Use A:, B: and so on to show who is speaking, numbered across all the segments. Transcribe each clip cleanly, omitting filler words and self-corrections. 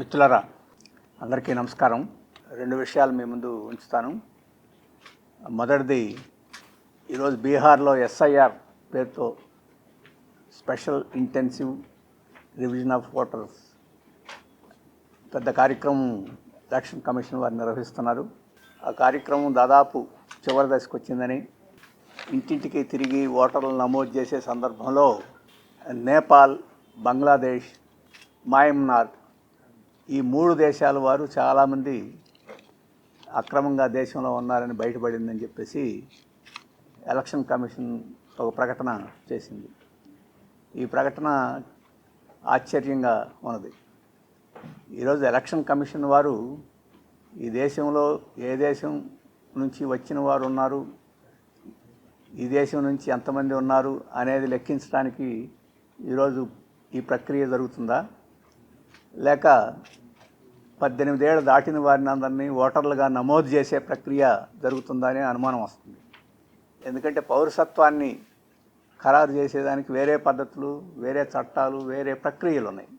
A: మిత్రులారా, అందరికీ నమస్కారం. రెండు విషయాలు మీ ముందు ఉంచుతాను. మొదటిది, ఈరోజు బీహార్లో ఎస్ఐఆర్ పేరుతో special intensive revision of voters పెద్ద కార్యక్రమం ఎలక్షన్ కమిషన్ వారు నిర్వహిస్తున్నారు. ఆ కార్యక్రమం దాదాపు చివరి దశకు వచ్చిందని, ఇంటింటికి తిరిగి ఓటర్లు నమోదు చేసే సందర్భంలో నేపాల్, బంగ్లాదేశ్, మయన్మార్ ఈ 3 దేశాల వారు చాలామంది అక్రమంగా దేశంలో ఉన్నారని బయటపడిందని చెప్పేసి ఎలక్షన్ కమిషన్ ఒక ప్రకటన చేసింది. ఈ ప్రకటన ఆశ్చర్యంగా ఉన్నది. ఈరోజు ఎలక్షన్ కమిషన్ వారు ఈ దేశంలో ఏ దేశం నుంచి వచ్చిన వారు ఉన్నారు, ఈ దేశం నుంచి ఎంతమంది ఉన్నారు అనేది లెక్కించడానికి ఈరోజు ఈ ప్రక్రియ జరుగుతుందా, లేక 18 ఏళ్ళు దాటిన వారిని అందరినీ ఓటర్లుగా నమోదు చేసే ప్రక్రియ జరుగుతుందా అనే అనుమానం వస్తుంది. ఎందుకంటే పౌరసత్వాన్ని ఖరారు చేసేదానికి వేరే పద్ధతులు, వేరే చట్టాలు, వేరే ప్రక్రియలు ఉన్నాయి.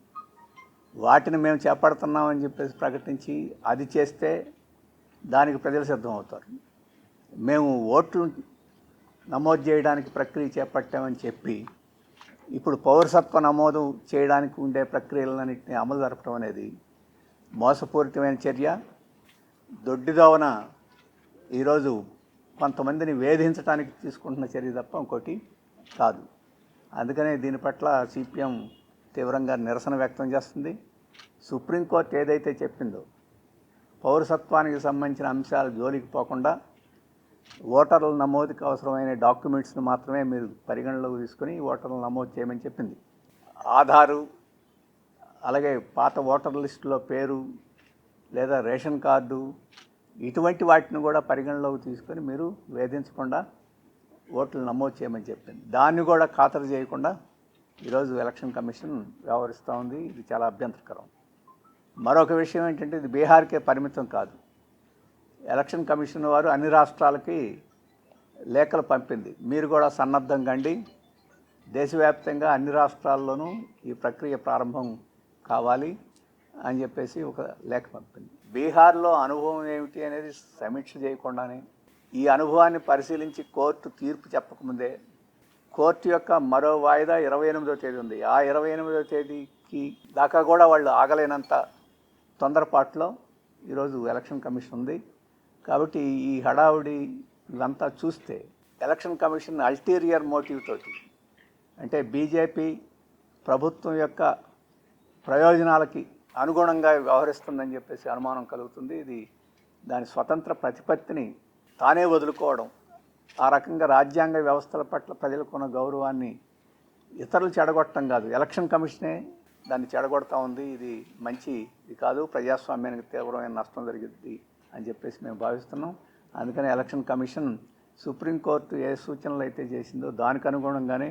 A: వాటిని మేము చేపడుతున్నామని చెప్పేసి ప్రకటించి అది చేస్తే దానికి ప్రజలు సిద్ధమవుతారు. మేము ఓట్లు నమోదు చేయడానికి ప్రక్రియ చేపట్టామని చెప్పి ఇప్పుడు పౌరసత్వ నమోదు చేయడానికి ఉండే ప్రక్రియలన్నింటినీ అమలు జరపడం అనేది మోసపూరితమైన చర్య. దొడ్డిదోవన ఈరోజు కొంతమందిని వేధించడానికి తీసుకుంటున్న చర్య తప్ప ఇంకోటి కాదు. అందుకనే దీని పట్ల సిపిఎం తీవ్రంగా నిరసన వ్యక్తం చేస్తుంది. సుప్రీంకోర్టు ఏదైతే చెప్పిందో పౌరసత్వానికి సంబంధించిన అంశాలు జోలికి పోకుండా ఓటర్ల నమోదుకి అవసరమైన డాక్యుమెంట్స్ని మాత్రమే మీరు పరిగణలోకి తీసుకుని ఓటర్లు నమోదు చేయమని చెప్పింది. ఆధారు, అలాగే పాత ఓటర్ లిస్టులో పేరు లేదా రేషన్ కార్డు, ఇటువంటి వాటిని కూడా పరిగణలోకి తీసుకొని మీరు వేధించకుండా ఓట్లు నమోదు చేయమని చెప్పింది. దాన్ని కూడా ఖాతరు చేయకుండా ఈరోజు ఎలక్షన్ కమిషన్ వ్యవహరిస్తూ ఉంది. ఇది చాలా అభ్యంతరకరం. మరొక విషయం ఏంటంటే, ఇది బీహార్కే పరిమితం కాదు. ఎలక్షన్ కమిషన్ వారు అన్ని రాష్ట్రాలకి లేఖలు పంపింది. మీరు కూడా సన్నద్ధం కండి, దేశవ్యాప్తంగా అన్ని రాష్ట్రాల్లోనూ ఈ ప్రక్రియ ప్రారంభం కావాలి అని చెప్పేసి ఒక లేఖ పంపింది. బీహార్లో అనుభవం ఏమిటి అనేది సమీక్ష చేయకుండానే, ఈ అనుభవాన్ని పరిశీలించి కోర్టు తీర్పు చెప్పకముందే కోర్టు యొక్క మరో వాయిదా 28వ తేదీ ఉంది. ఆ 28వ తేదీకి దాకా కూడా వాళ్ళు ఆగలేనంత తొందరపాటులో ఈరోజు ఎలక్షన్ కమిషన్ ఉంది. కాబట్టి ఈ హడావుడి ఇదంతా చూస్తే ఎలక్షన్ కమిషన్ అల్టీరియర్ మోటివ్ తోటి, అంటే బీజేపీ ప్రభుత్వం యొక్క ప్రయోజనాలకి అనుగుణంగా వ్యవహరిస్తుందని చెప్పేసి అనుమానం కలుగుతుంది. ఇది దాని స్వతంత్ర ప్రతిపత్తిని తానే వదులుకోవడం, ఆ రకంగా రాజ్యాంగ వ్యవస్థల పట్ల ప్రజలకున్న గౌరవాన్ని ఇతరులు చెడగొట్టడం కాదు, ఎలక్షన్ కమిషనే దాన్ని చెడగొడతా ఉంది. ఇది మంచిది కాదు, ప్రజాస్వామ్యానికి తీవ్రమైన నష్టం జరిగింది అని చెప్పేసి మేము భావిస్తున్నాం. అందుకని ఎలక్షన్ కమిషన్ సుప్రీంకోర్టు ఏ సూచనలు అయితే చేసిందో దానికి అనుగుణంగానే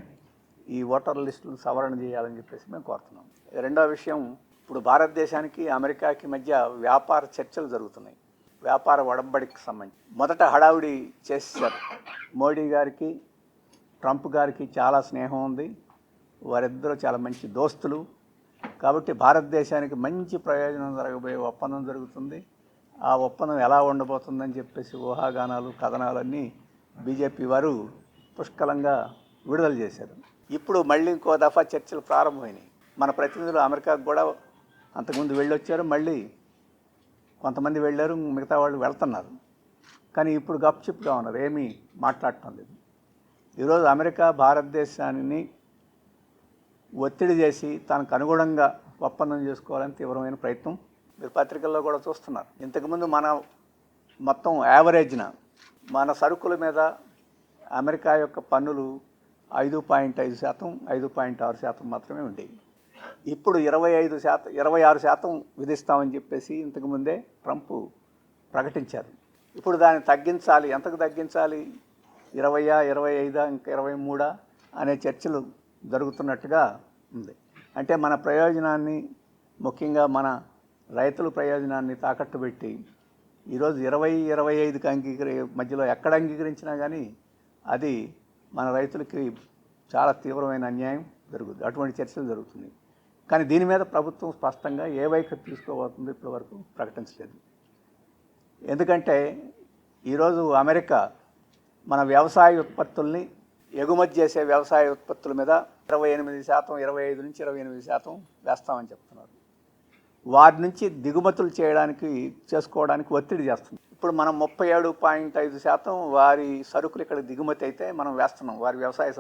A: ఈ ఓటర్ లిస్టులు సవరణ చేయాలని చెప్పేసి మేము కోరుతున్నాం. రెండో విషయం, ఇప్పుడు భారతదేశానికి అమెరికాకి మధ్య వ్యాపార చర్చలు జరుగుతున్నాయి, వ్యాపార ఒడంబడికి సంబంధించి. మొదట హడావుడి చేశారు. మోడీ గారికి, ట్రంప్ గారికి చాలా స్నేహం ఉంది, వారిద్దరూ చాలా మంచి దోస్తులు. కాబట్టి భారతదేశానికి మంచి ప్రయోజనం జరగబోయే ఒప్పందం జరుగుతుంది. ఆ ఒప్పందం ఎలా ఉండబోతుందని చెప్పేసి ఊహాగానాలు, కథనాలన్నీ బీజేపీ వారు పుష్కలంగా విడుదల చేశారు. ఇప్పుడు మళ్ళీ ఇంకో దఫా చర్చలు ప్రారంభమైనాయి. మన ప్రతినిధులు అమెరికాకు కూడా అంతకుముందు వెళ్ళొచ్చారు, మళ్ళీ కొంతమంది వెళ్ళారు, మిగతా వాళ్ళు వెళ్తున్నారు. కానీ ఇప్పుడు గప్చిప్గా ఉన్నారు, ఏమీ మాట్లాడటం లేదు. ఈరోజు అమెరికా భారతదేశాన్ని ఒత్తిడి చేసి తనకు అనుగుణంగా ఒప్పందం చేసుకోవాలని తీవ్రమైన ప్రయత్నం మీరు పత్రికల్లో కూడా చూస్తున్నారు. ఇంతకుముందు మన మొత్తం యావరేజ్న మన సరుకుల మీద అమెరికా యొక్క పన్నులు 5.5%, 5.6% మాత్రమే ఉండేవి. ఇప్పుడు 26% విధిస్తామని చెప్పేసి ఇంతకుముందే ట్రంప్ ప్రకటించారు. ఇప్పుడు దాన్ని తగ్గించాలి. ఎంతకు తగ్గించాలి? 20, 25, ఇంకా 23 అనే చర్చలు జరుగుతున్నట్టుగా ఉంది. అంటే మన ప్రయోజనాన్ని, ముఖ్యంగా మన రైతుల ప్రయోజనాన్ని తాకట్టు పెట్టి ఈరోజు 20-25 మధ్యలో ఎక్కడ అంగీకరించినా కానీ అది మన రైతులకి చాలా తీవ్రమైన అన్యాయం జరుగుతుంది. అటువంటి చర్చలు జరుగుతున్నాయి. కానీ దీని మీద ప్రభుత్వం స్పష్టంగా ఏ వైఖరి తీసుకోబోతుందో ఇప్పటివరకు ప్రకటించలేదు. ఎందుకంటే ఈరోజు అమెరికా మన వ్యవసాయ ఉత్పత్తుల్ని ఎగుమతి చేసే వ్యవసాయ ఉత్పత్తుల మీద 28%, 25 నుంచి 28% వేస్తామని చెప్తున్నారు. వారి నుంచి దిగుమతులు చేసుకోవడానికి ఒత్తిడి చేస్తుంది. ఇప్పుడు మనం 37.5% వారి సరుకులు ఇక్కడ దిగుమతి అయితే మనం వేస్తున్నాం వారి వ్యవసాయ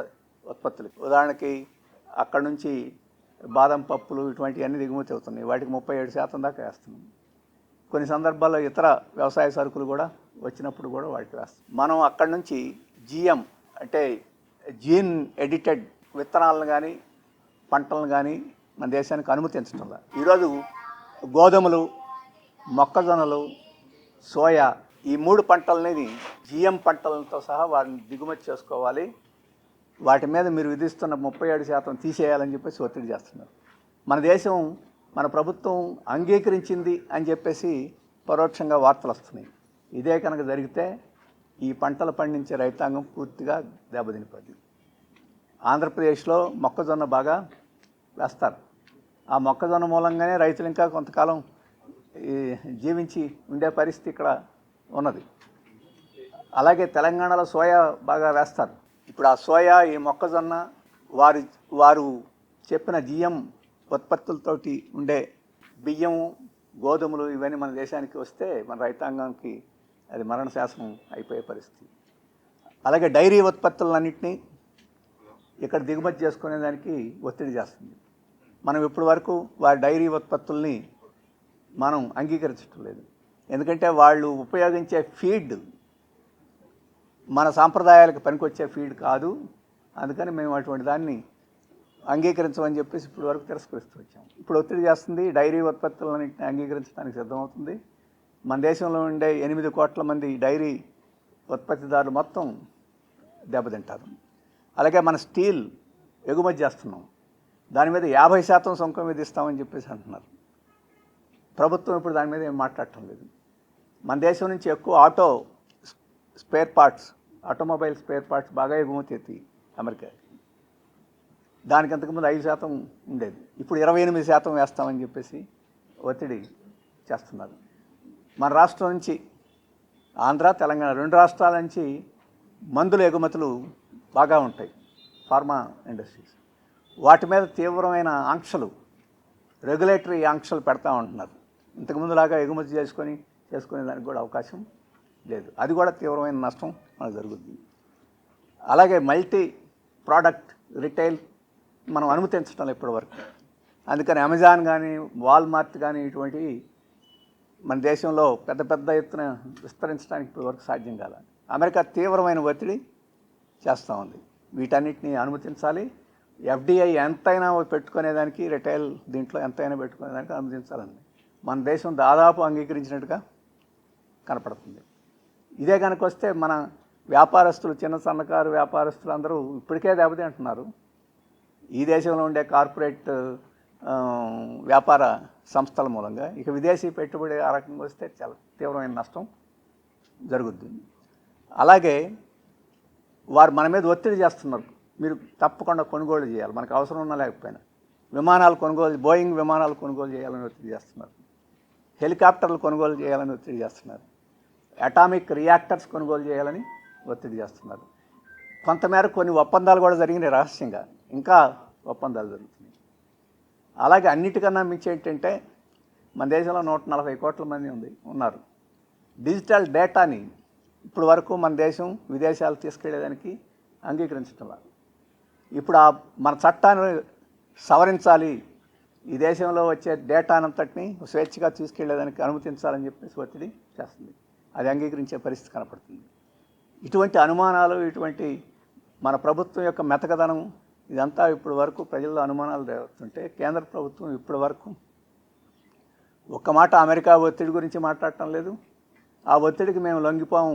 A: ఉత్పత్తులు. ఉదాహరణకి అక్కడ నుంచి బాదం పప్పులు ఇటువంటివన్నీ దిగుమతి అవుతున్నాయి, వాటికి 37% దాకా వేస్తున్నాం. కొన్ని సందర్భాల్లో ఇతర వ్యవసాయ సరుకులు కూడా వచ్చినప్పుడు కూడా వాటికి వేస్తాం. మనం అక్కడ నుంచి జిఎం అంటే జీన్ ఎడిటెడ్ విత్తనాలను కానీ పంటలను కానీ మన దేశానికి అనుమతించడం. ఈరోజు గోధుమలు, మొక్కజొన్నలు, సోయా ఈ 3 పంటలని జిఎం పంటలతో సహా వాటిని దిగుమతి చేసుకోవాలి, వాటి మీద మీరు విధిస్తున్న 37% తీసేయాలని చెప్పేసి ఒత్తిడి చేస్తున్నారు. మన దేశం మన ప్రభుత్వం అంగీకరించింది అని చెప్పేసి పరోక్షంగా వార్తలు వస్తున్నాయి. ఇదే కనుక జరిగితే ఈ పంటలు పండించే రైతాంగం పూర్తిగా దెబ్బతినిపోద్ది. ఆంధ్రప్రదేశ్లో మొక్కజొన్న బాగా వేస్తారు. ఆ మొక్కజొన్న మూలంగానే రైతులు ఇంకా కొంతకాలం జీవించి ఉండే పరిస్థితి ఇక్కడ ఉన్నది. అలాగే తెలంగాణలో సోయా బాగా వేస్తారు. ఇప్పుడు ఆ సోయా, ఈ మొక్కజొన్న వారు చెప్పిన జిఎం ఉత్పత్తులతోటి ఉండే బియ్యము, గోధుమలు ఇవన్నీ మన దేశానికి వస్తే మన రైతాంగానికి అది మరణ శాసనం అయిపోయే పరిస్థితి. అలాగే డైరీ ఉత్పత్తులన్నింటినీ ఇక్కడ దిగుమతి చేసుకునేదానికి ఒత్తిడి చేస్తుంది. మనం ఇప్పటి వరకు వారి డైరీ ఉత్పత్తుల్ని మనం అంగీకరించడం లేదు. ఎందుకంటే వాళ్ళు ఉపయోగించే ఫీడ్ మన సాంప్రదాయాలకు పనికొచ్చే ఫీడ్ కాదు. అందుకని మేము అటువంటి దాన్ని అంగీకరించమని చెప్పేసి ఇప్పటి వరకు తిరస్కరిస్తూ వచ్చాం. ఇప్పుడు ఒత్తిడి చేస్తుంది, డైరీ ఉత్పత్తులన్నింటినీ అంగీకరించడానికి సిద్ధమవుతుంది. మన దేశంలో ఉండే 8 కోట్ల మంది డైరీ ఉత్పత్తిదారులు మొత్తం దెబ్బతింటారు. అలాగే మన స్టీల్ ఎగుమతి చేస్తున్నాం, దాని మీద 50% సుంకం విధిస్తామని చెప్పేసి అంటున్నారు. ప్రభుత్వం ఇప్పుడు దాని మీద ఏం మాట్లాడటం లేదు. మన దేశం నుంచి ఎక్కువ ఆటోమొబైల్ స్పేర్ పార్ట్స్ బాగా ఎగుమతి అవుతాయి అమెరికా. దానికి అంతకుముందు 5% ఉండేది, ఇప్పుడు 28% వేస్తామని చెప్పేసి ఒత్తిడి చేస్తున్నారు. మన రాష్ట్రం నుంచి ఆంధ్ర, తెలంగాణ 2 రాష్ట్రాల నుంచి మందుల ఎగుమతులు బాగా ఉంటాయి, ఫార్మా ఇండస్ట్రీస్. వాటి మీద తీవ్రమైన ఆంక్షలు, రెగ్యులేటరీ ఆంక్షలు పెడతా ఉంటున్నారు. ఇంతకుముందులాగా ఎగుమతి చేసుకునే దానికి కూడా అవకాశం లేదు. అది కూడా తీవ్రమైన నష్టం మనకు జరుగుతుంది. అలాగే మల్టీ ప్రోడక్ట్ రిటైల్ మనం అనుమతించడం ఇప్పటివరకు. అందుకని అమెజాన్ కానీ, వాల్మార్ట్ కానీ ఇటువంటివి మన దేశంలో పెద్ద ఎత్తున విస్తరించడానికి ఇప్పటివరకు సాధ్యం కాల. అమెరికా తీవ్రమైన ఒత్తిడి చేస్తూ ఉంది. వీటన్నిటిని అనుమతించాలి, ఎఫ్డిఐ ఎంతైనా పెట్టుకునేదానికి, రిటైల్ దీంట్లో ఎంతైనా పెట్టుకునేదానికి అనుమతించాలని మన దేశం దాదాపు అంగీకరించినట్టుగా కనపడుతుంది. ఇదే కనుక వస్తే మన వ్యాపారస్తులు, చిన్న సన్నకారు వ్యాపారస్తులు అందరూ ఇప్పటికే దెబ్బతింటున్నారు. ఈ దేశంలో ఉండే కార్పొరేట్ వ్యాపార సంస్థల మూలంగా ఇక విదేశీ పెట్టుబడి ఆ రకంగా వస్తే చాలా తీవ్రమైన నష్టం జరుగుతుంది. అలాగే వారు మన మీద ఒత్తిడి చేస్తున్నారు, మీరు తప్పకుండా కొనుగోలు చేయాలి, మనకు అవసరం ఉన్నా లేకపోయినా. బోయింగ్ విమానాలు కొనుగోలు చేయాలని ఒత్తిడి చేస్తున్నారు, హెలికాప్టర్లు కొనుగోలు చేయాలని ఒత్తిడి చేస్తున్నారు, అటామిక్ రియాక్టర్స్ కొనుగోలు చేయాలని ఒత్తిడి చేస్తున్నారు. కొంతమేర కొన్ని ఒప్పందాలు కూడా జరిగినాయి రహస్యంగా, ఇంకా ఒప్పందాలు జరుగుతున్నాయి. అలాగే అన్నిటికన్నా మించి ఏంటంటే మన దేశంలో 140 కోట్ల మంది ఉన్నారు. డిజిటల్ డేటాని ఇప్పుడు వరకు మన దేశం విదేశాలు తీసుకెళ్లేదానికి అంగీకరించడం. ఇప్పుడు మన చట్టాన్ని సవరించాలి, ఈ దేశంలో వచ్చే డేటానంతటిని స్వేచ్ఛగా తీసుకెళ్లేదానికి అనుమతించాలని చెప్పేసి ఒత్తిడి చేస్తుంది. అది అంగీకరించే పరిస్థితి కనపడుతుంది. ఇటువంటి అనుమానాలు, ఇటువంటి మన ప్రభుత్వం యొక్క మెతకదనం, ఇదంతా ఇప్పటి వరకు ప్రజల్లో అనుమానాలు రేవుతుంటే కేంద్ర ప్రభుత్వం ఇప్పటి వరకు ఒక్క మాట అమెరికా ఒత్తిడి గురించి మాట్లాడటం లేదు. ఆ ఒత్తిడికి మేము లొంగిపోము,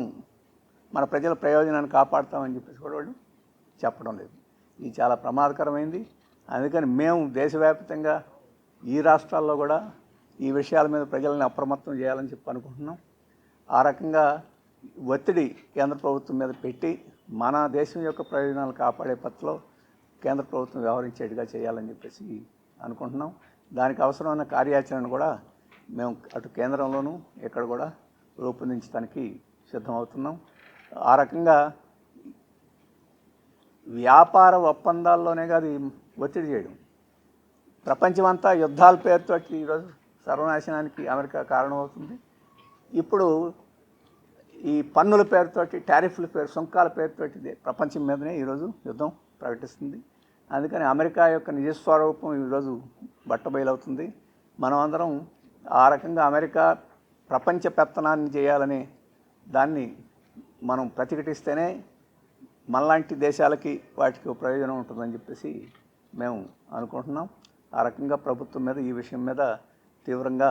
A: మన ప్రజల ప్రయోజనాన్ని కాపాడుతామని చెప్పేసి కూడా వాళ్ళు చెప్పడం లేదు. ఇది చాలా ప్రమాదకరమైంది. అందుకని మేము దేశవ్యాప్తంగా ఈ రాష్ట్రాల్లో కూడా ఈ విషయాల మీద ప్రజలను అప్రమత్తం చేయాలని చెప్పి అనుకుంటున్నాం. ఆ రకంగా ఒత్తిడి కేంద్ర ప్రభుత్వం మీద పెట్టి మన దేశం యొక్క ప్రయోజనాలు కాపాడే పద్ధతిలో కేంద్ర ప్రభుత్వం వ్యవహరించేట్టుగా చేయాలని చెప్పేసి అనుకుంటున్నాం. దానికి అవసరమైన కార్యాచరణ కూడా మేము అటు కేంద్రంలోనూ ఇక్కడ కూడా రూపొందించడానికి సిద్ధమవుతున్నాం. ఆ రకంగా వ్యాపార ఒప్పందాల్లోనే కాదు ఒత్తిడి చేయడం. ప్రపంచమంతా యుద్ధాల పేరుతో ఈరోజు సర్వనాశనానికి అమెరికా కారణమవుతుంది. ఇప్పుడు ఈ పన్నుల పేరుతోటి, టారిఫ్ల పేరు, సుంకాల పేరుతోటి ప్రపంచం మీదనే ఈరోజు యుద్ధం ప్రకటిస్తుంది. అందుకని అమెరికా యొక్క నిజస్వరూపం ఈరోజు బట్టబయలవుతుంది. మనం అందరం ఆ రకంగా అమెరికా ప్రపంచ పెత్తనాన్ని చేయాలనే దాన్ని మనం ప్రతిఘటిస్తేనే మనలాంటి దేశాలకి వాటికి ప్రయోజనం ఉంటుందని చెప్పేసి మేము అనుకుంటున్నాం. ఆ రకంగా ప్రభుత్వం మీద ఈ విషయం మీద తీవ్రంగా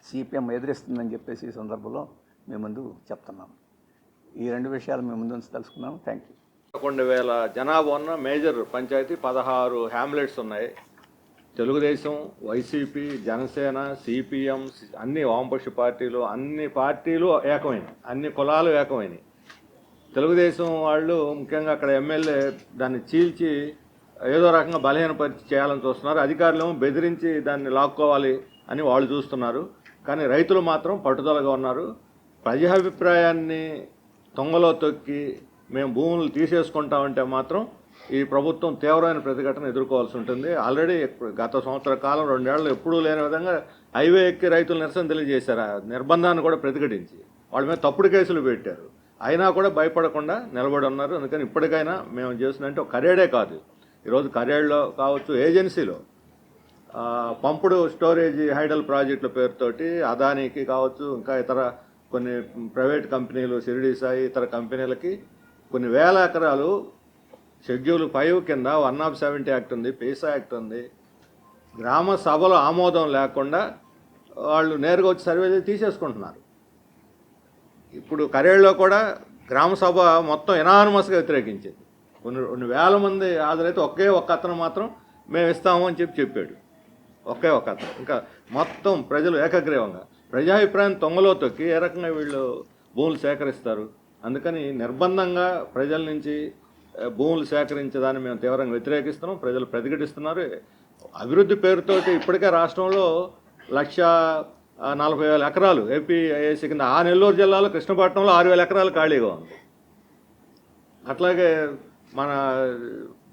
A: సిపిఎం ఎదిరిస్తుందని చెప్పేసి ఈ సందర్భంలో మేము ముందు చెప్తున్నాం. ఈ 2 విషయాలు మేము ముందు నుంచి తెలుసుకున్నాము. Thank you.
B: 11,000 జనాభా ఉన్న మేజర్ పంచాయతీ 16 హ్యామ్లెట్స్ ఉన్నాయి. తెలుగుదేశం, వైసీపీ, జనసేన, సిపిఎం, అన్ని వామపక్ష పార్టీలు, అన్ని పార్టీలు ఏకమైనవి, అన్ని కులాలు ఏకమైనవి. తెలుగుదేశం వాళ్ళు ముఖ్యంగా అక్కడ ఎమ్మెల్యే దాన్ని చీల్చి ఏదో రకంగా బలహీనపరిచి చేయాలని చూస్తున్నారు. అధికారులు బెదిరించి దాన్ని లాక్కోవాలి అని వాళ్ళు చూస్తున్నారు. కానీ రైతులు మాత్రం పట్టుదలగా ఉన్నారు. ప్రజాభిప్రాయాన్ని తొంగలో తొక్కి మేము భూములు తీసేసుకుంటామంటే మాత్రం ఈ ప్రభుత్వం తీవ్రమైన ప్రతిఘటన ఎదుర్కోవాల్సి ఉంటుంది. ఆల్రెడీ గత సంవత్సర కాలం 2 ఏళ్ళు ఎప్పుడూ లేని విధంగా హైవే ఎక్కి రైతులు నిరసన తెలియజేశారు. ఆ నిర్బంధాన్ని కూడా ప్రతిఘటించి వాళ్ళ మీద తప్పుడు కేసులు పెట్టారు. అయినా కూడా భయపడకుండా నిలబడి ఉన్నారు. అందుకని ఇప్పటికైనా మేము చేస్తున్నట్టు ఒక కరేడే కాదు, ఈరోజు కరేడ్లో కావచ్చు, ఏజెన్సీలో పంపుడు స్టోరేజ్ హైడల్ ప్రాజెక్టుల పేరుతోటి అదానికి కావచ్చు, ఇంకా ఇతర కొన్ని ప్రైవేట్ కంపెనీలు, షిరిడి సాయి ఇతర కంపెనీలకి కొన్ని వేల ఎకరాలు షెడ్యూల్ 5 కింద 170 యాక్ట్ ఉంది, పీసా యాక్ట్ ఉంది. గ్రామ సభలో ఆమోదం లేకుండా వాళ్ళు నేరుగా వచ్చి సర్వే తీసేసుకుంటున్నారు. ఇప్పుడు కరేడ్లో కూడా గ్రామ సభ మొత్తం ఎనానిమస్గా వ్యతిరేకించింది. కొన్ని వేల మంది హాజరైతే ఒక్క అతను మాత్రం మేము ఇస్తాము అని చెప్పాడు. ఒకే ఒక అతను. ఇంకా మొత్తం ప్రజలు ఏకగ్రీవంగా ప్రజాభిప్రాయం తొంగలో తొక్కి ఏ రకంగా వీళ్ళు భూములు సేకరిస్తారు. అందుకని నిర్బంధంగా ప్రజల నుంచి భూములు సేకరించేదాన్ని మేము తీవ్రంగా వ్యతిరేకిస్తున్నాం. ప్రజలు ప్రతిఘటిస్తున్నారు. అభివృద్ధి పేరుతోటి ఇప్పటికే రాష్ట్రంలో 1,40,000 ఎకరాలు ఏపీఐఏసీ కింద ఆ నెల్లూరు జిల్లాలో కృష్ణపట్నంలో 6,000 ఎకరాలు ఖాళీగా ఉంది. అట్లాగే మన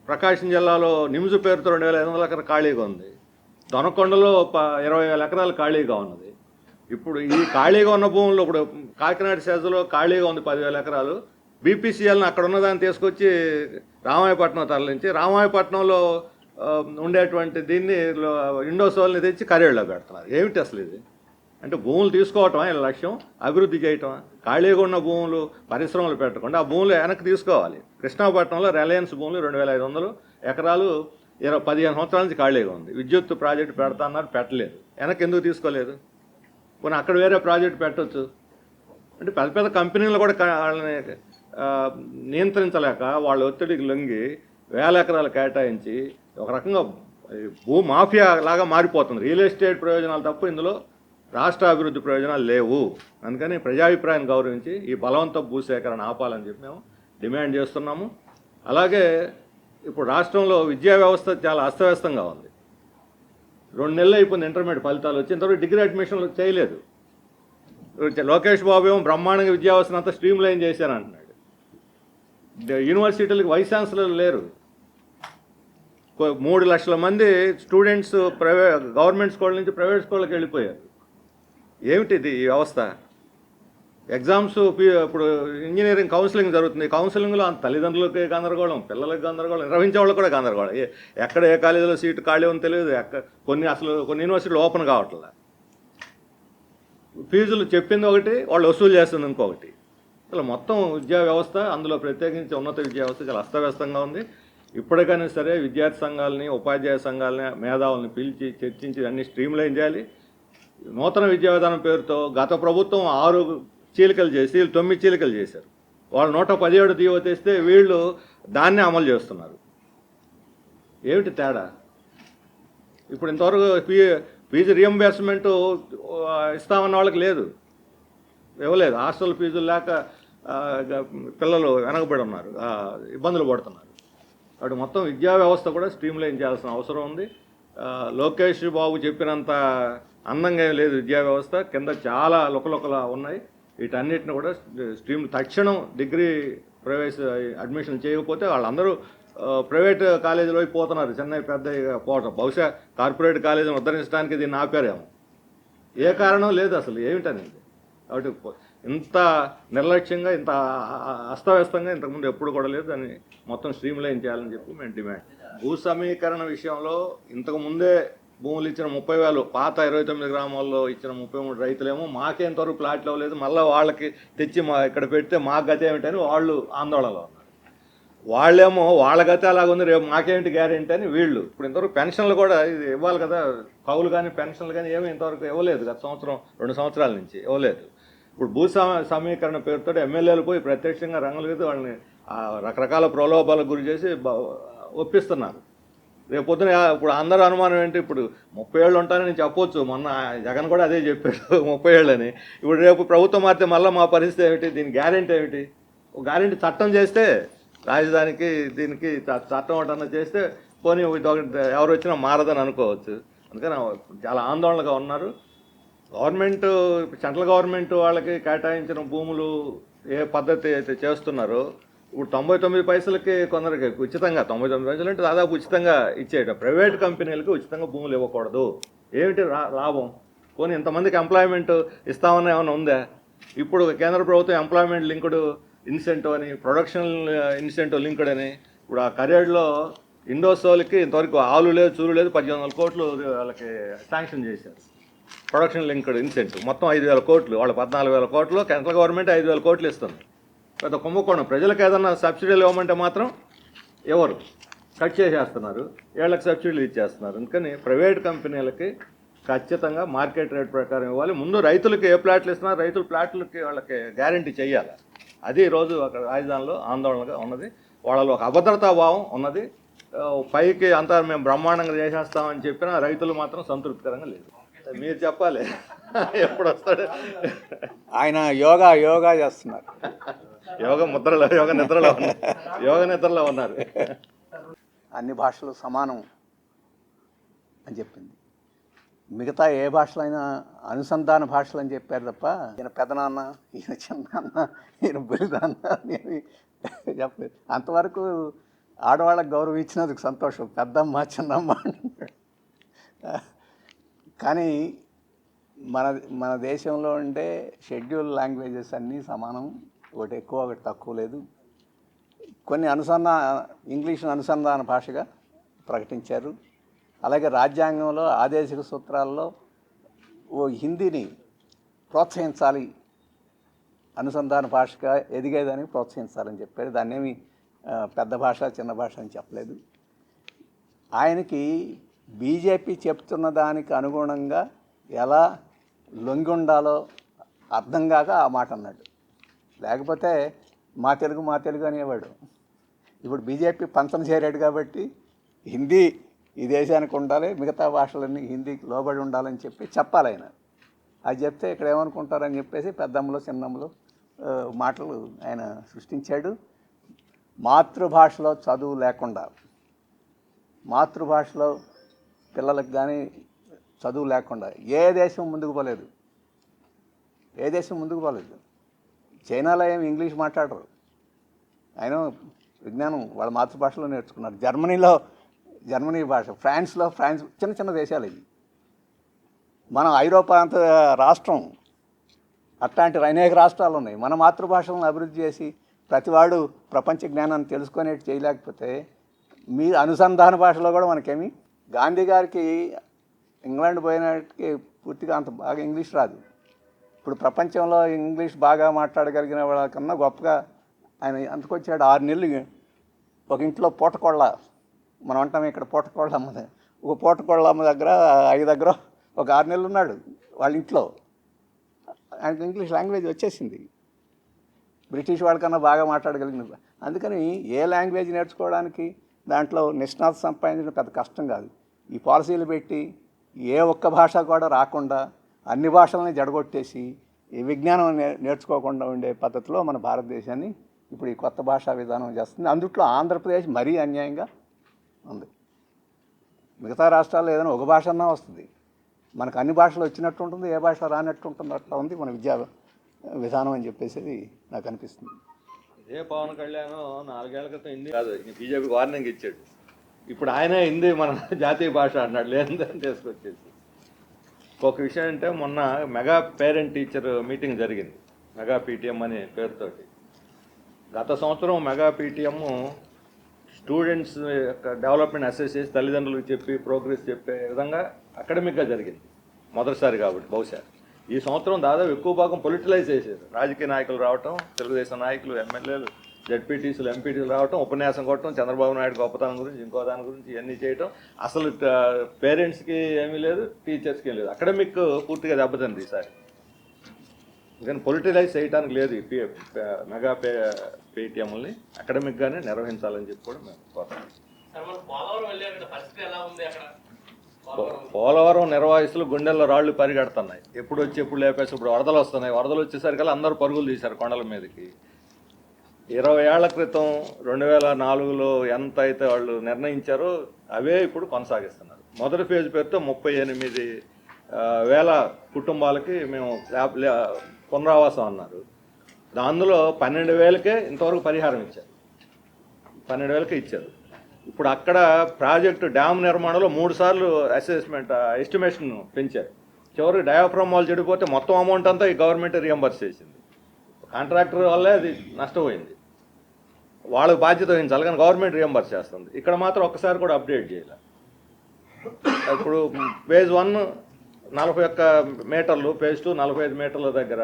B: ప్రకాశం జిల్లాలో నిమ్స్ పేరుతో 2,500 ఎకరాలు ఖాళీగా ఉంది. దొనకొండలో 20,000 ఎకరాలు ఖాళీగా ఉన్నది. ఇప్పుడు ఈ ఖాళీగా ఉన్న భూములు ఇప్పుడు కాకినాడ సెజ్లో ఖాళీగా ఉంది 10,000 ఎకరాలు. బీపీసీఎల్ని అక్కడ ఉన్నదాన్ని తీసుకొచ్చి రామాయపట్నం తరలించి రామాయపట్నంలో ఉండేటువంటి దీన్ని ఇండోసోల్ని తెచ్చి కరేడ్లో పెడుతున్నారు. ఏమిటి అసలు ఇది? అంటే భూములు తీసుకోవటమా వీళ్ళ లక్ష్యం? అభివృద్ధి చేయటమా? ఖాళీగా ఉన్న భూములు పరిశ్రమలు పెట్టకుండా ఆ భూములు వెనక్కి తీసుకోవాలి. కృష్ణాపట్నంలో రిలయన్స్ భూములు 2,500 ఎకరాలు 15 సంవత్సరాల నుంచి ఖాళీగా ఉంది. విద్యుత్ ప్రాజెక్టు పెడతా అన్నారు, పెట్టలేదు. వెనక్కి ఎందుకు తీసుకోలేదు? కొన్ని అక్కడ వేరే ప్రాజెక్టు పెట్టవచ్చు. అంటే పెద్ద పెద్ద కంపెనీలు కూడా వాళ్ళని నియంత్రించలేక వాళ్ళ ఒత్తిడికి లొంగి 1,000 ఎకరాలు కేటాయించి ఒక రకంగా భూ మాఫియా లాగా మారిపోతుంది. రియల్ ఎస్టేట్ ప్రయోజనాలు తప్ప ఇందులో రాష్ట్ర అభివృద్ధి ప్రయోజనాలు లేవు. అందుకని ప్రజాభిప్రాయాన్ని గౌరవించి ఈ బలవంత భూసేకరణ ఆపాలని చెప్పి మేము డిమాండ్ చేస్తున్నాము. అలాగే ఇప్పుడు రాష్ట్రంలో విద్యా వ్యవస్థ చాలా అస్తవ్యస్తంగా ఉంది. 2 నెలలు అయిపోయింది ఇంటర్మీడియట్ ఫలితాలు వచ్చి, ఇంతవరకు డిగ్రీ అడ్మిషన్లు చేయలేదు. లోకేష్ బాబు ఏమో బ్రహ్మాండంగా విద్యా వ్యవస్థను అంతా స్ట్రీమ్ లైన్ చేశారంటున్నాడు. యూనివర్సిటీలకు వైస్ ఛాన్సలర్లు లేరు. 3 లక్షల మంది స్టూడెంట్స్ గవర్నమెంట్ స్కూల్ నుంచి ప్రైవేట్ స్కూళ్ళకి వెళ్ళిపోయారు. ఏమిటిది ఈ వ్యవస్థ? ఎగ్జామ్స్ ఇప్పుడు ఇంజనీరింగ్ కౌన్సిలింగ్ జరుగుతుంది. కౌన్సిలింగ్లో తల్లిదండ్రులకి గందరగోళం, పిల్లలకి గందరగోళం, నిర్వహించే వాళ్ళకి కూడా గందరగోళం. ఎక్కడ ఏ కాలేజీలో సీటు ఖాళీ ఉందో తెలియదు. కొన్ని యూనివర్సిటీలు ఓపెన్ కావట్లేదు. ఫీజులు చెప్పింది ఒకటి, వాళ్ళు వసూలు చేస్తుంది ఇంకొకటి. అసలు మొత్తం విద్యా వ్యవస్థ, అందులో ప్రత్యేకించి ఉన్నత విద్యా వ్యవస్థ చాలా అస్తవ్యస్తంగా ఉంది. ఇప్పటికైనా సరే విద్యార్థి సంఘాలని, ఉపాధ్యాయ సంఘాలని, మేధావులను పిలిచి చర్చించి అన్ని స్ట్రీమ్లైన్ చేయాలి. నూతన విద్యా విధానం పేరుతో గత ప్రభుత్వం 6 చీలికలు చేసి వీళ్ళు 9 చీలికలు చేశారు. వాళ్ళు 117 దీవ తెస్తే వీళ్ళు దాన్నే అమలు చేస్తున్నారు. ఏమిటి తేడా? ఇప్పుడు ఇంతవరకు ఫీజు రియంబర్స్మెంట్ ఇస్తామన్న వాళ్ళకి లేదు, ఇవ్వలేదు. హాస్టల్ ఫీజులు లేక పిల్లలు వెనకబడి ఉన్నారు, ఇబ్బందులు పడుతున్నారు. కాబట్టి మొత్తం విద్యా వ్యవస్థ కూడా స్ట్రీమ్లైన్ చేయాల్సిన అవసరం ఉంది. లోకేష్ బాబు చెప్పినంత అందంగా ఏం లేదు విద్యా వ్యవస్థ. కింద చాలా లుకలుకలా ఉన్నాయి. వీటన్నిటిని కూడా స్ట్రీమ్ తక్షణం డిగ్రీ ప్రవేశ అడ్మిషన్ చేయకపోతే వాళ్ళందరూ ప్రైవేట్ కాలేజీలో పోతున్నారు. చెన్నై పెద్ద పోవటం, బహుశా కార్పొరేట్ కాలేజీని ఉద్ధరించడానికి దీన్ని ఆపారేమో. ఏ కారణం లేదు అసలు ఏమిటనేది. కాబట్టి ఇంత నిర్లక్ష్యంగా, ఇంత అస్తవ్యస్తంగా ఇంతకుముందు ఎప్పుడు కూడా లేదు. దాన్ని మొత్తం స్ట్రీమ్ లైన్ చేయాలని చెప్పి మేము డిమాండ్. భూ సమీకరణ విషయంలో ఇంతకుముందే భూములు ఇచ్చిన 30,000 పాత 29 గ్రామాల్లో ఇచ్చిన 33 రైతులేమో మాకేంతవరకు ప్లాట్లు అవ్వలేదు, మళ్ళీ వాళ్ళకి తెచ్చి ఇక్కడ పెడితే మా గతి ఏమిటని వాళ్ళు ఆందోళనలో ఉన్నారు. వాళ్ళేమో వాళ్ళ గతి అలాగుంది, రేపు మాకేమిటి గ్యారెంటీ అని వీళ్ళు. ఇప్పుడు ఇంతవరకు పెన్షన్లు కూడా ఇది ఇవ్వాలి కదా, కౌలు కానీ పెన్షన్లు కానీ ఏమీ ఇంతవరకు ఇవ్వలేదు. గత సంవత్సరం 2 సంవత్సరాల నుంచి ఇవ్వలేదు. ఇప్పుడు భూ సమీకరణ పేరుతో ఎమ్మెల్యేలు పోయి ప్రత్యక్షంగా రంగులు వేసి వాళ్ళని రకరకాల ప్రలోభాలకు గురి చేసి ఒప్పిస్తున్నారు. రేపు పొద్దున ఇప్పుడు అందరూ అనుమానం ఏంటి, ఇప్పుడు 30 ఏళ్ళు ఉంటానని చెప్పొచ్చు, మొన్న జగన్ కూడా అదే చెప్పాడు 30 ఏళ్ళని. ఇప్పుడు రేపు ప్రభుత్వం మారితే మళ్ళీ మా పరిస్థితి ఏమిటి, దీని గ్యారెంటీ ఏమిటి? గ్యారెంటీ చట్టం చేస్తే రాజధానికి దీనికి చట్టం ఒకటన్నా చేస్తే పోనీ ఎవరు వచ్చినా మారదని అనుకోవచ్చు. అందుకని చాలా ఆందోళనగా ఉన్నారు. గవర్నమెంట్, సెంట్రల్ గవర్నమెంట్ వాళ్ళకి కేటాయించిన భూములు ఏ పద్ధతి అయితే చేస్తున్నారో, ఇప్పుడు 99 పైసలకి కొందరికి ఉచితంగా, 99 పైసలు అంటే దాదాపు ఉచితంగా ఇచ్చేయటం. ప్రైవేట్ కంపెనీలకు ఉచితంగా భూములు ఇవ్వకూడదు. ఏమిటి లాభం? పోనీ ఇంతమందికి ఎంప్లాయ్మెంట్ ఇస్తామని ఏమైనా ఉందా? ఇప్పుడు కేంద్ర ప్రభుత్వం ఎంప్లాయ్మెంట్ లింక్డ్ ఇన్సెంటివ్ అని, ప్రొడక్షన్ ఇన్సెంటివ్ లింక్డ్ అని, ఇప్పుడు ఆ కరియర్లో ఇండోసోల్కి ఇంతవరకు ఆలు లేదు, చూరు లేదు, 18,000 కోట్లు వాళ్ళకి శాంక్షన్ చేశారు. ప్రొడక్షన్ లింక్డ్ ఇన్సెంటివ్ మొత్తం 5,000 కోట్లు, వాళ్ళు 14,000 కోట్లు, సెంట్రల్ గవర్నమెంట్ 5,000 కోట్లు ఇస్తుంది. పెద్ద కుంభకోణం. ప్రజలకు ఏదన్నా సబ్సిడీలు ఇవ్వమంటే మాత్రం ఎవరు కట్ చేసేస్తున్నారు, ఏళ్ళకి సబ్సిడీలు ఇచ్చేస్తున్నారు. అందుకని ప్రైవేట్ కంపెనీలకి ఖచ్చితంగా మార్కెట్ రేట్ ప్రకారం ఇవ్వాలి. ముందు రైతులకి ఏ ప్లాట్లు ఇస్తున్నారు, రైతుల ప్లాట్లకి వాళ్ళకి గ్యారంటీ చేయాలి. అది ఈరోజు అక్కడ రాజధానిలో ఆందోళనగా ఉన్నది. వాళ్ళలో ఒక అభద్రతా భావం ఉన్నది. పైకి అంతా మేము బ్రహ్మాండంగా చేసేస్తామని చెప్పినా రైతులు మాత్రం సంతృప్తికరంగా లేదు. మీరు చెప్పాలి ఎప్పుడు వస్తాడు.
A: ఆయన యోగా చేస్తున్నారు,
B: యోగ నిద్రలో ఉన్నారు.
A: అన్ని భాషలు సమానం అని చెప్పింది. మిగతా ఏ భాషలో అయినా అనుసంధాన భాషలు అని చెప్పారు తప్ప ఈయన పెదనాన్న, ఈయన చిన్నాన్న, ఈయన బలిదాన్న అని చెప్పలేదు. అంతవరకు ఆడవాళ్ళకి గౌరవం ఇచ్చినందుకు సంతోషం, పెద్దమ్మ చిన్నమ్మ అంటున్నాడు. కానీ మన దేశంలో ఉండే షెడ్యూల్ లాంగ్వేజెస్ అన్నీ సమానం, ఒకటి ఎక్కువ ఒకటి తక్కువ లేదు. కొన్ని ఇంగ్లీష్ను అనుసంధాన భాషగా ప్రకటించారు. అలాగే రాజ్యాంగంలో ఆదేశిక సూత్రాల్లో హిందీని ప్రోత్సహించాలి, అనుసంధాన భాషగా ఎదిగేదానికి ప్రోత్సహించాలని చెప్పారు. దాన్ని ఏమి పెద్ద భాష చిన్న భాష అని చెప్పలేదు. ఆయనకి బీజేపీ చెప్తున్న దానికి అనుగుణంగా ఎలా లొంగి ఉండాలో అర్థం కాక ఆ మాట అన్నాడు. లేకపోతే మా తెలుగు అనేవాడు. ఇప్పుడు బీజేపీ పంచన చేరాడు కాబట్టి హిందీ ఈ దేశానికి ఉండాలి, మిగతా భాషలన్నీ హిందీకి లోబడి ఉండాలని చెప్పాలి ఆయన. అది చెప్తే ఇక్కడ ఏమనుకుంటారని చెప్పేసి పెద్దమ్మలు చిన్నమ్మలు మాటలు ఆయన సృష్టించాడు. మాతృభాషలో చదువు లేకుండా, మాతృభాషలో పిల్లలకు కానీ చదువు లేకుండా ఏ దేశం ముందుకు పోలేదు. చైనాలో ఏమి ఇంగ్లీష్ మాట్లాడరు, ఆయన విజ్ఞానం వాళ్ళ మాతృభాషలో నేర్చుకున్నారు. జర్మనీ భాష, ఫ్రాన్స్ చిన్న దేశాలు ఇవి. మనం ఐరోపా అంత రాష్ట్రం, అట్లాంటి అనేక రాష్ట్రాలు ఉన్నాయి. మన మాతృభాషలను అభివృద్ధి చేసి ప్రతివాడు ప్రపంచ జ్ఞానాన్ని తెలుసుకునేట్టు చేయలేకపోతే మీ అనుసంధాన భాషలో కూడా మనకేమి. గాంధీ గారికి ఇంగ్లాండ్ పోయినట్టుకి పూర్తిగా అంత బాగా ఇంగ్లీష్ రాదు. ఇప్పుడు ప్రపంచంలో ఇంగ్లీష్ బాగా మాట్లాడగలిగిన వాళ్ళకన్నా గొప్పగా ఆయన అంతకొచ్చాడు. 6 నెలలు ఒక ఇంట్లో పూటకోళ్ళ, మనం అంటాం ఇక్కడ పూటకోళ్ళ అమ్మది, ఒక పూటకోళ్ళ అమ్మ దగ్గర ఒక 6 నెలలు ఉన్నాడు వాళ్ళ ఇంట్లో. ఆయనకి ఇంగ్లీష్ లాంగ్వేజ్ వచ్చేసింది, బ్రిటిష్ వాళ్ళకన్నా బాగా మాట్లాడగలిగిన. అందుకని ఏ లాంగ్వేజ్ నేర్చుకోవడానికి దాంట్లో నిష్ణాత సంపాదించడం పెద్ద కష్టం కాదు. ఈ పాలసీలు పెట్టి ఏ ఒక్క భాష కూడా రాకుండా అన్ని భాషలని జడగొట్టేసి ఈ విజ్ఞానం నేర్చుకోకుండా ఉండే పద్ధతిలో మన భారతదేశాన్ని ఇప్పుడు ఈ కొత్త భాషా విధానం చేస్తుంది. అందుట్లో ఆంధ్రప్రదేశ్ మరీ అన్యాయంగా ఉంది. మిగతా రాష్ట్రాల్లో ఏదైనా ఒక భాష అన్నా వస్తుంది, మనకు అన్ని భాషలు వచ్చినట్టు ఉంటుంది, ఏ భాష రానట్టు ఉంటుంది, అట్లా ఉంది మన విద్యా విధానం అని చెప్పేసి నాకు అనిపిస్తుంది.
B: ఇదే పవన్ కళ్యాణ్ 4 ఏళ్ల క్రితం హిందీ కాదు బీజేపీ వార్నింగ్ ఇచ్చాడు, ఇప్పుడు ఆయనే హిందీ మన జాతీయ భాష అన్నాడు, లేదని తీసుకొచ్చేసి. ఒక విషయం అంటే మొన్న మెగా పేరెంట్ టీచర్ మీటింగ్ జరిగింది, మెగా పీటీఎం అనే పేరుతోటి. గత సంవత్సరం మెగా పీటీఎం స్టూడెంట్స్ యొక్క డెవలప్మెంట్ అసెస్ చేసి తల్లిదండ్రులకు చెప్పి ప్రోగ్రెస్ చెప్పే విధంగా అకాడమిక్గా జరిగింది, మొదటిసారి కాబట్టి. బహుశా ఈ సంవత్సరం దాదాపు ఎక్కువ భాగం పొలిటిలైజ్ చేశారు. రాజకీయ నాయకులు రావటం, తెలుగుదేశం నాయకులు, ఎమ్మెల్యేలు, జడ్పీటీసీలు, ఎంపీటీలు రావటం, ఉపన్యాసం కొట్టడం, చంద్రబాబు నాయుడు గొప్పతనం గురించి, ఇంకో దాని గురించి ఇవన్నీ చేయటం. అసలు పేరెంట్స్కి ఏమీ లేదు, టీచర్స్కి ఏం లేదు. అకాడమిక్ పూర్తిగా దెబ్బతింది ఈసారి. కానీ పొలిటిలైజ్ చేయడానికి లేదు. ఈ మెగా పేటీఎంని అకాడమిక్గానే నిర్వహించాలని చెప్పి కూడా మేము కోరుతాం. పోలవరం నిర్వాహిస్తులు గుండెల్లో రాళ్లు పరిగెడుతున్నాయి, ఎప్పుడు వచ్చి ఎప్పుడు లేపేసి. ఇప్పుడు వరదలు వస్తున్నాయి, వరదలు వచ్చేసరికల్లా అందరూ పరుగులు తీశారు కొండల మీదకి. 20 ఏళ్ల క్రితం 2004లో ఎంత అయితే వాళ్ళు నిర్ణయించారో అవే ఇప్పుడు కొనసాగిస్తున్నారు. మొదటి ఫేజ్ పేరుతో 38,000 కుటుంబాలకి మేము పునరావాసం అన్నారు. అందులో 12,000కే ఇంతవరకు పరిహారం ఇచ్చారు, 12,000కే ఇచ్చారు. ఇప్పుడు అక్కడ ప్రాజెక్టు డ్యామ్ నిర్మాణంలో 3 సార్లు ఎస్టిమేషన్ పెంచారు. చివరికి డయాఫ్రమ్ వాళ్ళు చెడిపోతే మొత్తం అమౌంట్ అంతా ఈ గవర్నమెంట్ రియంబర్స్ చేసింది. కాంట్రాక్టర్ వల్లే అది నష్టపోయింది, వాళ్ళకి బాధ్యత వహించాలి, కానీ గవర్నమెంట్ రియంబర్స్ చేస్తుంది. ఇక్కడ మాత్రం ఒక్కసారి కూడా అప్డేట్ చేయాలి. ఇప్పుడు ఫేజ్ 1 41 మీటర్లు, ఫేజ్ 2 45 మీటర్ల దగ్గర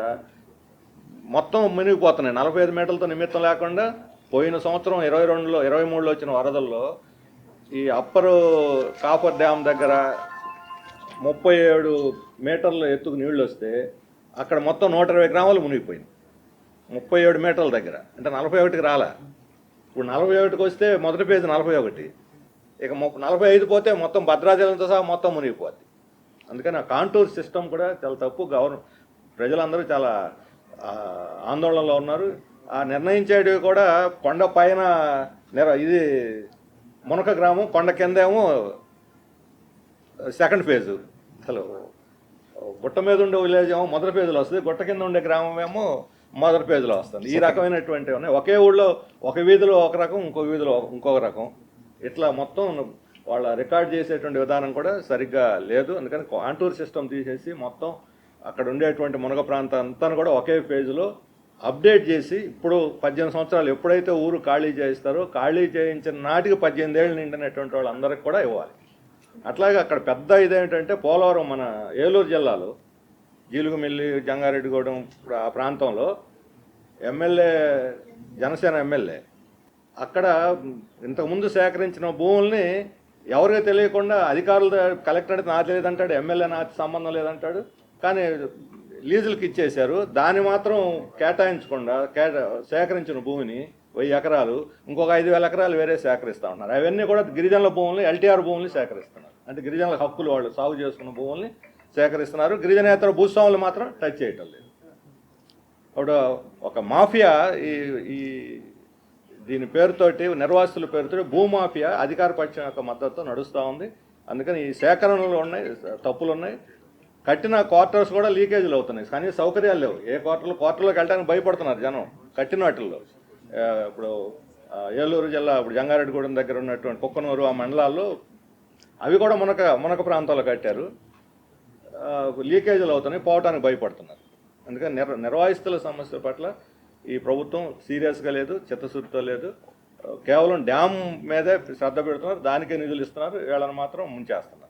B: మొత్తం మునిగిపోతున్నాయి. 45 మీటర్లతో నిమిత్తం లేకుండా పోయిన సంవత్సరం 22లో 23లో వచ్చిన వరదల్లో ఈ అప్పర్ కాపర్ డ్యామ్ దగ్గర 37 మీటర్ల ఎత్తుకు నీళ్లు వస్తే అక్కడ మొత్తం 120 గ్రామాలు మునిగిపోయింది. 37 మీటర్ల దగ్గర అంటే 41కి రాలా. ఇప్పుడు 41కి వస్తే మొదటి పేజీ 41, ఇక 45 పోతే మొత్తం భద్రాచలంతో సహా మొత్తం మునిగిపోద్ది. అందుకని ఆ కాంటూర్ సిస్టమ్ కూడా చాలా తప్పు. ప్రజలందరూ చాలా ఆందోళనలో ఉన్నారు. ఆ నిర్ణయించేటివి కూడా కొండ పైన ఇది మునక గ్రామం, కొండ కిందేమో సెకండ్ ఫేజు. అసలు గుట్ట మీద ఉండే విలేజ్ ఏమో మొదటి పేజీలో వస్తుంది, గుట్ట కింద ఉండే గ్రామం ఏమో మొదటి పేజీలో వస్తుంది. ఈ రకమైనటువంటి ఉన్నాయి. ఒకే ఊళ్ళో ఒక వీధిలో ఒక రకం, ఇంకో వీధిలో ఇంకొక రకం, ఇట్లా మొత్తం వాళ్ళ రికార్డ్ చేసేటువంటి విధానం కూడా సరిగ్గా లేదు. అందుకని కాంటూర్ సిస్టమ్ తీసేసి మొత్తం అక్కడ ఉండేటువంటి మునగ ప్రాంతం అంతా కూడా ఒకే పేజీలో అప్డేట్ చేసి, ఇప్పుడు 18 సంవత్సరాలు ఎప్పుడైతే ఊరు ఖాళీ చేయిస్తారో ఖాళీ చేయించిన నాటికి 18 ఏళ్ళు నిండినటువంటి వాళ్ళందరికీ కూడా ఇవ్వాలి. అట్లాగే అక్కడ పెద్ద ఇదేంటంటే పోలవరం మన ఏలూరు జిల్లాలో జీలుగుమిల్లి, జంగారెడ్డిగూడెం ఆ ప్రాంతంలో ఎమ్మెల్యే, జనసేన ఎమ్మెల్యే అక్కడ ఇంతకుముందు సేకరించిన భూముల్ని ఎవరికి తెలియకుండా అధికారులు, కలెక్టర్ నాకు తెలియదంటాడు, ఎమ్మెల్యే నాకు సంబంధం లేదంటాడు, కానీ లీజులకి ఇచ్చేశారు. దాన్ని మాత్రం కేటాయించకుండా సేకరించిన భూమిని 1000 ఎకరాలు, ఇంకొక 5,000 ఎకరాలు వేరే సేకరిస్తూ ఉన్నారు. అవన్నీ కూడా గిరిజనుల భూముల్ని, ఎల్టీఆర్ భూముల్ని సేకరిస్తున్నారు. అంటే గిరిజనుల హక్కులు, వాళ్ళు సాగు చేసుకున్న భూముల్ని సేకరిస్తున్నారు. గిరిజనేతర భూస్వాములు మాత్రం టచ్ చేయటం లేదు. అప్పుడు ఒక మాఫియా ఈ దీని పేరుతోటి, నిర్వాసితుల పేరుతో భూమాఫియా అధికార పక్షం యొక్క మద్దతుతో నడుస్తూ ఉంది. అందుకని ఈ సేకరణలు ఉన్నాయి, తప్పులు ఉన్నాయి. కట్టిన క్వార్టర్స్ కూడా లీకేజీలు అవుతున్నాయి, కానీ సౌకర్యాలు లేవు. ఏ క్వార్టర్లోకి వెళ్ళడానికి భయపడుతున్నారు జనం కట్టిన వాటిల్లో. ఇప్పుడు ఏలూరు జిల్లా, ఇప్పుడు జంగారెడ్డిగూడెం దగ్గర ఉన్నటువంటి కుక్కనూరు ఆ మండలాల్లో అవి కూడా మునక ప్రాంతాల్లో కట్టారు. లీకేజీలు అవుతున్నాయి, పోవటానికి భయపడుతున్నారు. అందుకని నిర్వాసితుల సమస్యల పట్ల ఈ ప్రభుత్వం సీరియస్గా లేదు, చిత్తశుద్ధితో లేదు. కేవలం డ్యామ్ మీదే శ్రద్ధ పెడుతున్నారు, దానికే నిధులు ఇస్తున్నారు, వీళ్ళని మాత్రం ముంచేస్తున్నారు.